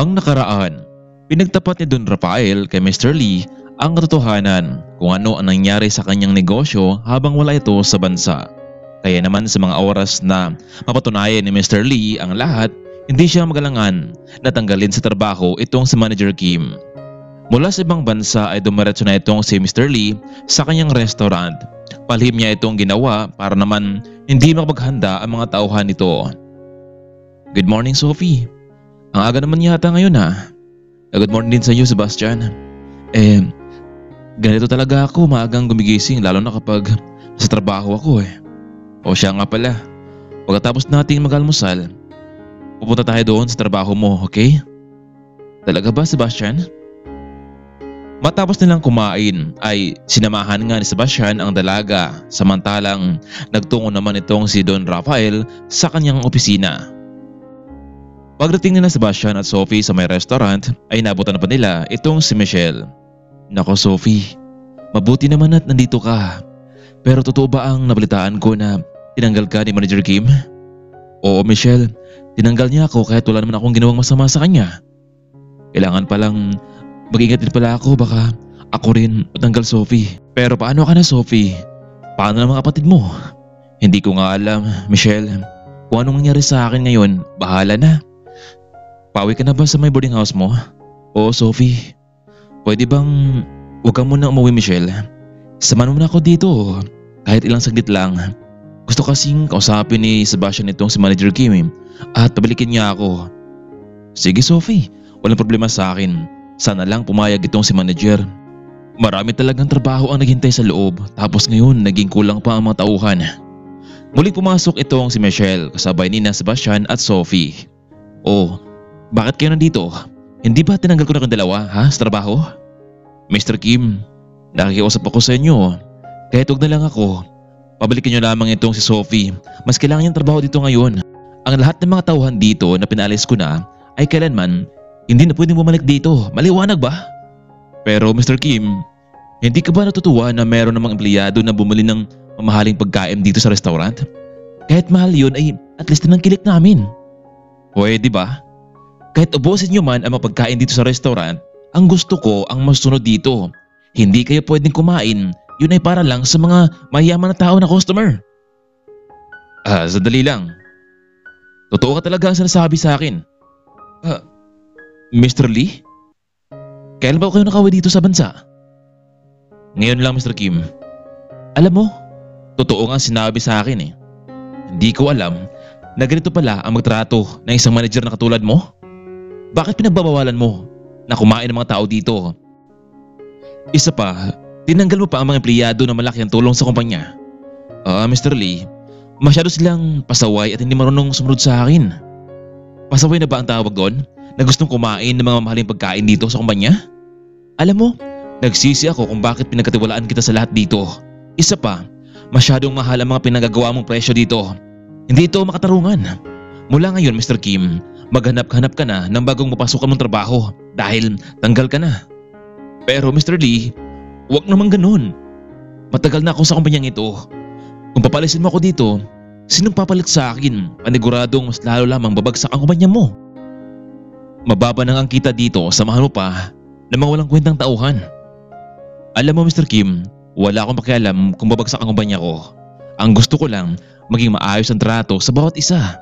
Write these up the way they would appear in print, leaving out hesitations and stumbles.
Ang nakaraan, pinagtapat ni Don Rafael kay Mr. Lee ang katotohanan kung ano ang nangyari sa kanyang negosyo habang wala ito sa bansa. Kaya naman sa mga oras na mapatunayan ni Mr. Lee ang lahat, hindi siya magalangan na tanggalin sa trabaho itong si Manager Kim. Mula sa ibang bansa ay dumiretso na itong si Mr. Lee sa kanyang restaurant. Palihim niya itong ginawa para naman hindi makapaghanda ang mga tauhan nito. Good morning, Sophie. Ang aga naman yata ngayon ha. Good morning din sa iyo, Sebastian. Ganito talaga ako maagang gumigising lalo na kapag sa trabaho ako O siya nga pala, pagkatapos nating mag-almusal, pupunta tayo doon sa trabaho mo, okay? Talaga ba, Sebastian? Matapos nilang kumain ay sinamahan nga ni Sebastian ang dalaga samantalang nagtungo naman itong si Don Rafael sa kanyang opisina. Pagdating nila Sebastian at Sophie sa may restaurant ay nabutan pa nila itong si Michelle. Nako Sophie, mabuti naman at nandito ka. Pero totoo ba ang nabalitaan ko na tinanggal ka ni Manager Kim? Oo Michelle, tinanggal niya ako kahit wala naman akong ginawang masama sa kanya. Kailangan palang mag-ingat din pala ako, baka ako rin matanggal Sophie. Pero paano ka na Sophie? Paano na mga kapatid mo? Hindi ko nga alam Michelle. Kung anong nangyari sa akin ngayon, bahala na. Pauwi ka na ba sa may boarding house mo? Oo Sophie. Pwede bang huwag ka muna umuwi Michelle? Samahan mo na ako dito kahit ilang saglit lang. Gusto kasing kausapin ni Sebastian itong si Manager Kim at pabalikin niya ako. Sige Sophie, walang problema sa akin. Sana lang pumayag itong si Manager. Marami talagang trabaho ang naghintay sa loob tapos ngayon naging kulang pa ang mga tauhan. Muling pumasok itong si Michelle kasabay ni Sebastian at Sophie. Oh, bakit kayo nandito? Hindi ba tinanggal ko na kayong dalawa sa trabaho? Mr. Kim, nakikiusap ako sa inyo. Kahit huwag na lang ako. Pabalikin niyo lamang itong si Sophie. Mas kailangan niyang trabaho dito ngayon. Ang lahat ng mga tauhan dito na pinalis ko na ay kailanman hindi na pwedeng bumalik dito. Maliwanag ba? Pero Mr. Kim, hindi ka ba natutuwa na meron namang empleyado na bumili ng mamahaling pagkain dito sa restaurant? Kahit mahal yun ay at least tinangkilik namin. Pwede ba? Kahit ubusin nyo man ang mapagkain dito sa restaurant, ang gusto ko ang masunod dito. Hindi kayo pwedeng kumain, yun ay para lang sa mga mayayaman na tao na customer. Sadali lang. Totoo ka talaga ang sinasabi sa akin. Mr. Lee? Kailan ba kayo nakauwi dito sa bansa? Ngayon lang Mr. Kim. Alam mo, totoo nga sinabi sa akin Hindi ko alam na ganito pala ang magtrato ng isang manager na katulad mo. Bakit pinagbabawalan mo na kumain ng mga tao dito? Isa pa, tinanggal mo pa ang mga empleyado na malaki ang tulong sa kumpanya. Mr. Lee, masyado silang pasaway at hindi marunong sumunod sa akin. Pasaway na ba ang tawag doon na gustong kumain ng mga mahaling pagkain dito sa kumpanya? Alam mo, nagsisi ako kung bakit pinagkatiwalaan kita sa lahat dito. Isa pa, masyadong mahal ang mga pinagagawa mong presyo dito. Hindi ito makatarungan. Mula ngayon Mr. Kim, maghanap-hanap ka na ng bagong mapasukan mong trabaho dahil tanggal ka na. Pero Mr. Lee, huwag naman ganun. Matagal na ako sa kumpanyang ito. Kung papalisin mo ako dito, sinong papalit sa akin? Paniguradong mas lalo lamang babagsak ang kumpanya mo. Mababa nang ang kita dito, samahan mo pa ng mga walang kwentang tauhan. Alam mo Mr. Kim, wala akong pakialam kung babagsak ang kumpanya ko. Ang gusto ko lang, maging maayos ang trato sa bawat isa.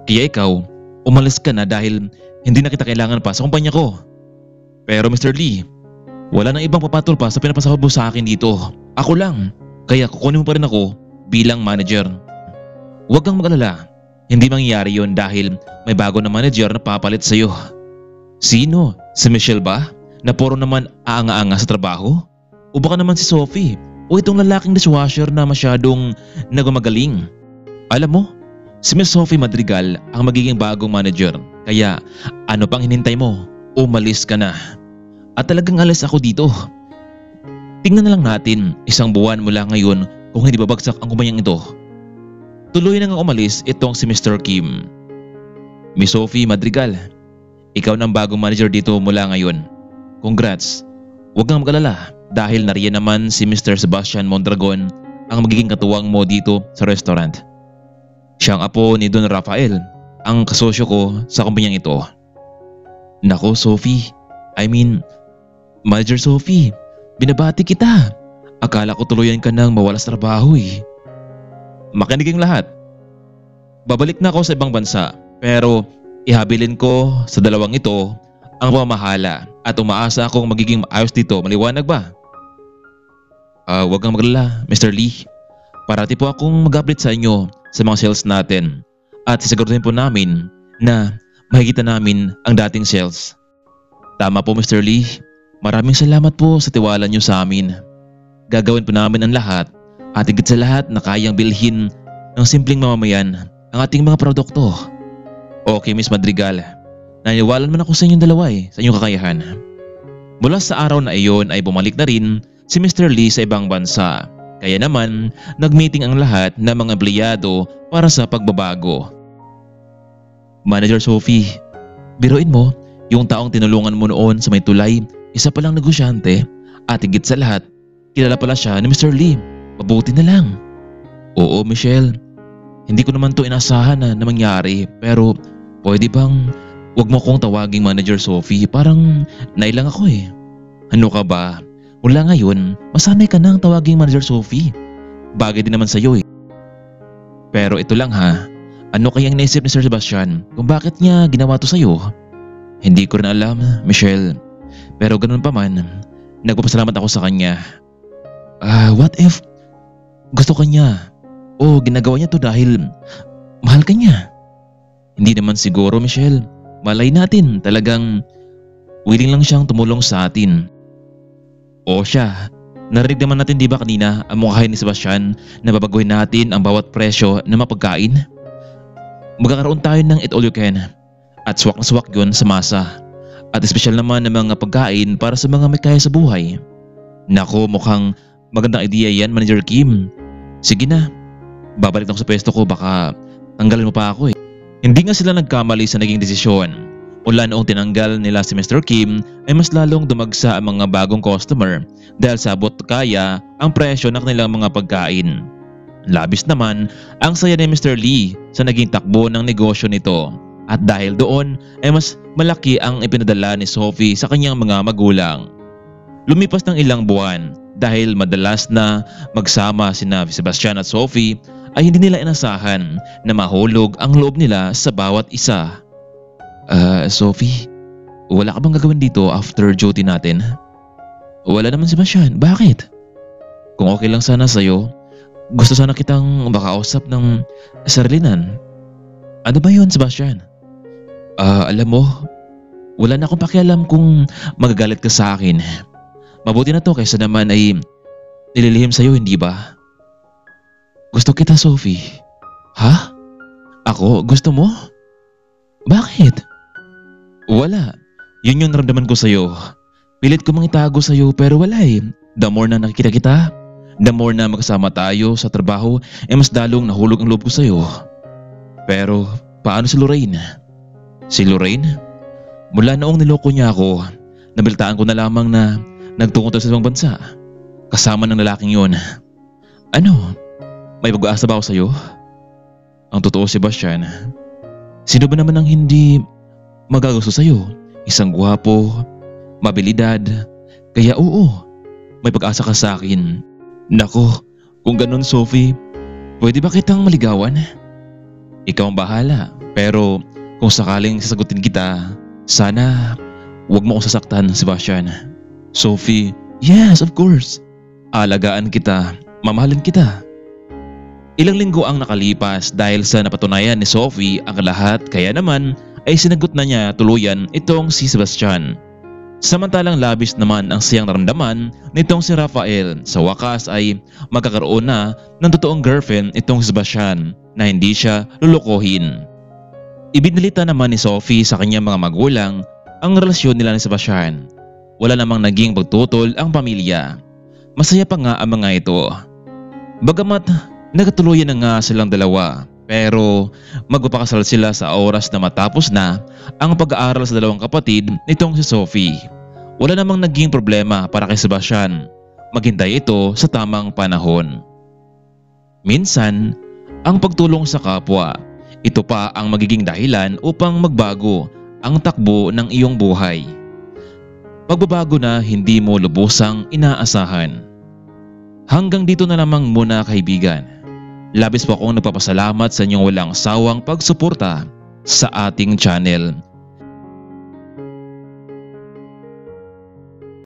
Kaya ikaw, umalis ka na dahil hindi na kita kailangan pa sa kumpanya ko. Pero Mr. Lee, wala nang ibang papatol pa sa pinapasahod mo sa akin dito. Ako lang, kaya kukunin mo pa rin ako bilang manager. Huwag kang mag-alala, hindi mangyayari yon dahil may bago na manager na papalit sa iyo. Sino? Si Michelle ba? Na puro naman aanga-anga sa trabaho? O baka naman si Sophie? O itong lalaking dishwasher na masyadong nagmamagaling? Alam mo, si Miss Sophie Madrigal ang magiging bagong manager. Kaya ano pang hinintay mo? Umalis ka na. At talagang alis ako dito. Tingnan na lang natin isang buwan mula ngayon kung hindi babagsak ang kumpanyang ito. Tuloy na nga umalis itong si Mr. Kim. Miss Sophie Madrigal, ikaw na ang bagong manager dito mula ngayon. Congrats. Huwag kang mag-alala dahil nariyan naman si Mr. Sebastian Mondragon ang magiging katuwang mo dito sa restaurant. Siya ang apo ni Don Rafael, ang kasosyo ko sa kumpanyang ito. Nako Sophie, Manager Sophie, binabati kita. Akala ko tuluyan ka nang mawala sa trabaho eh. Makinig ang lahat. Babalik na ako sa ibang bansa pero ihabilin ko sa dalawang ito ang pamamahala at umaasa akong magiging maayos dito. Maliwanag ba? Huwag kang maglala, Mr. Lee. Parati po akong mag-update sa inyo sa mga sales natin at sisiguraduhin po namin na makikita namin ang dating sales. Tama po Mr. Lee. Maraming salamat po sa tiwala niyo sa amin. Gagawin po namin ang lahat at higit sa lahat na kayang bilhin ng simpleng mamamayan ang ating mga produkto. Okay Miss Madrigal, naniwala naman ako sa inyong dalawa sa inyong kakayahan. Mula sa araw na iyon ay bumalik na rin si Mr. Lee sa ibang bansa. Kaya naman nag-meeting ang lahat ng mga empleyado para sa pagbabago. Manager Sophie, biruin mo yung taong tinulungan mo noon sa may tulay, isa palang negosyante at higit sa lahat, kilala pala siya ni Mr. Lee. Mabuti na lang. Oo Michelle, hindi ko naman to inasahan na mangyari pero pwede bang wag mo kong tawaging Manager Sophie, parang nailang ako eh. Ano ka ba? Mula ngayon, masanay ka nang tawaging Manager Sophie. Bagay din naman sa'yo eh. Pero ito lang ha, ano kayang naisip ni Sir Sebastian kung bakit niya ginawa to sa'yo? Hindi ko rin alam, Michelle. Pero ganun pa man, nagpapasalamat ako sa kanya. What if gusto ka niya? O ginagawa niya to dahil mahal ka niya? Hindi naman siguro Michelle. Malay natin talagang willing lang siyang tumulong sa atin. O siya, narinig naman natin di ba kanina ang mukhain ni Sebastian na babaguhin natin ang bawat presyo ng mga pagkain? Magkakaroon tayo ng eat all you can at swak na swak yun sa masa. At espesyal naman ng mga pagkain para sa mga may kaya sa buhay. Nako, mukhang magandang idea yan Manager Kim. Sige na, babalik na ako sa pwesto ko, baka tanggalin mo pa ako eh. Hindi nga sila nagkamali sa naging desisyon. Mula noong tinanggal nila si Mr. Kim ay mas lalong dumagsa ang mga bagong customer dahil sabot kaya ang presyo ng kanilang mga pagkain. Labis naman ang saya ni Mr. Lee sa naging takbo ng negosyo nito at dahil doon ay mas malaki ang ipinadala ni Sophie sa kanyang mga magulang. Lumipas ng ilang buwan dahil madalas na magsama sina Sebastian at Sophie ay hindi nila inasahan na mahulog ang loob nila sa bawat isa. Sophie, wala ka bang gagawin dito after duty natin? Wala naman Sebastian, bakit? Kung okay lang sana sa'yo, gusto sana kitang makausap ng sarilinan. Ano ba yun Sebastian? Alam mo, wala na akong pakialam kung magagalit ka sa akin. Mabuti na to kaysa naman ay nililihim sa'yo, hindi ba? Gusto kita Sophie. Ha? Ako? Gusto mo? Bakit? Wala. Yun yung naramdaman ko sa'yo. Pilit ko mang itago sa'yo pero wala eh. The more na nakikita kita, the more na magkasama tayo sa trabaho, mas dalong nahulog ang loob ko sa'yo. Pero paano si Lorraine? Si Lorraine? Mula noong niloko niya ako, nabaltaan ko na lamang na nagtungo tayo sa ibang bansa. Kasama ng lalaking yun. Ano? May pag-aasa ba ako sa'yo? Ang totoo Sebastian, sino ba naman ang hindi magagusto sa'yo? Isang gwapo, mabilidad, kaya oo, may pag-asa ka sa akin. Nako, kung ganun Sophie, pwede ba kitang maligawan? Ikaw ang bahala, pero kung sakaling sasagutin kita, sana wag mo akong sasaktan Sebastian. Sophie, yes of course. Alagaan kita, mamahalin kita. Ilang linggo ang nakalipas dahil sa napatunayan ni Sophie ang lahat kaya naman ay sinagot na niya tuluyan itong si Sebastian. Samantalang labis naman ang siyang naramdaman nitong si Rafael. Sa wakas ay magkakaroon na ng totoong girlfriend itong si Sebastian na hindi siya lulukohin. Ibinalita naman ni Sophie sa kanyang mga magulang ang relasyon nila ni Sebastian. Wala namang naging pagtutol ang pamilya. Masaya pa nga ang mga ito. Bagamat nagkatuluyan na nga silang dalawa pero magpapakasal sila sa oras na matapos na ang pag-aaral sa dalawang kapatid nitong si Sophie. Wala namang naging problema para kay Sebastian. Maghintay ito sa tamang panahon. Minsan, ang pagtulong sa kapwa, ito pa ang magiging dahilan upang magbago ang takbo ng iyong buhay. Pagbabago na hindi mo lubusang inaasahan. Hanggang dito na lamang muna kaibigan. Labis po akong nagpapasalamat sa inyong walang sawang pagsuporta sa ating channel.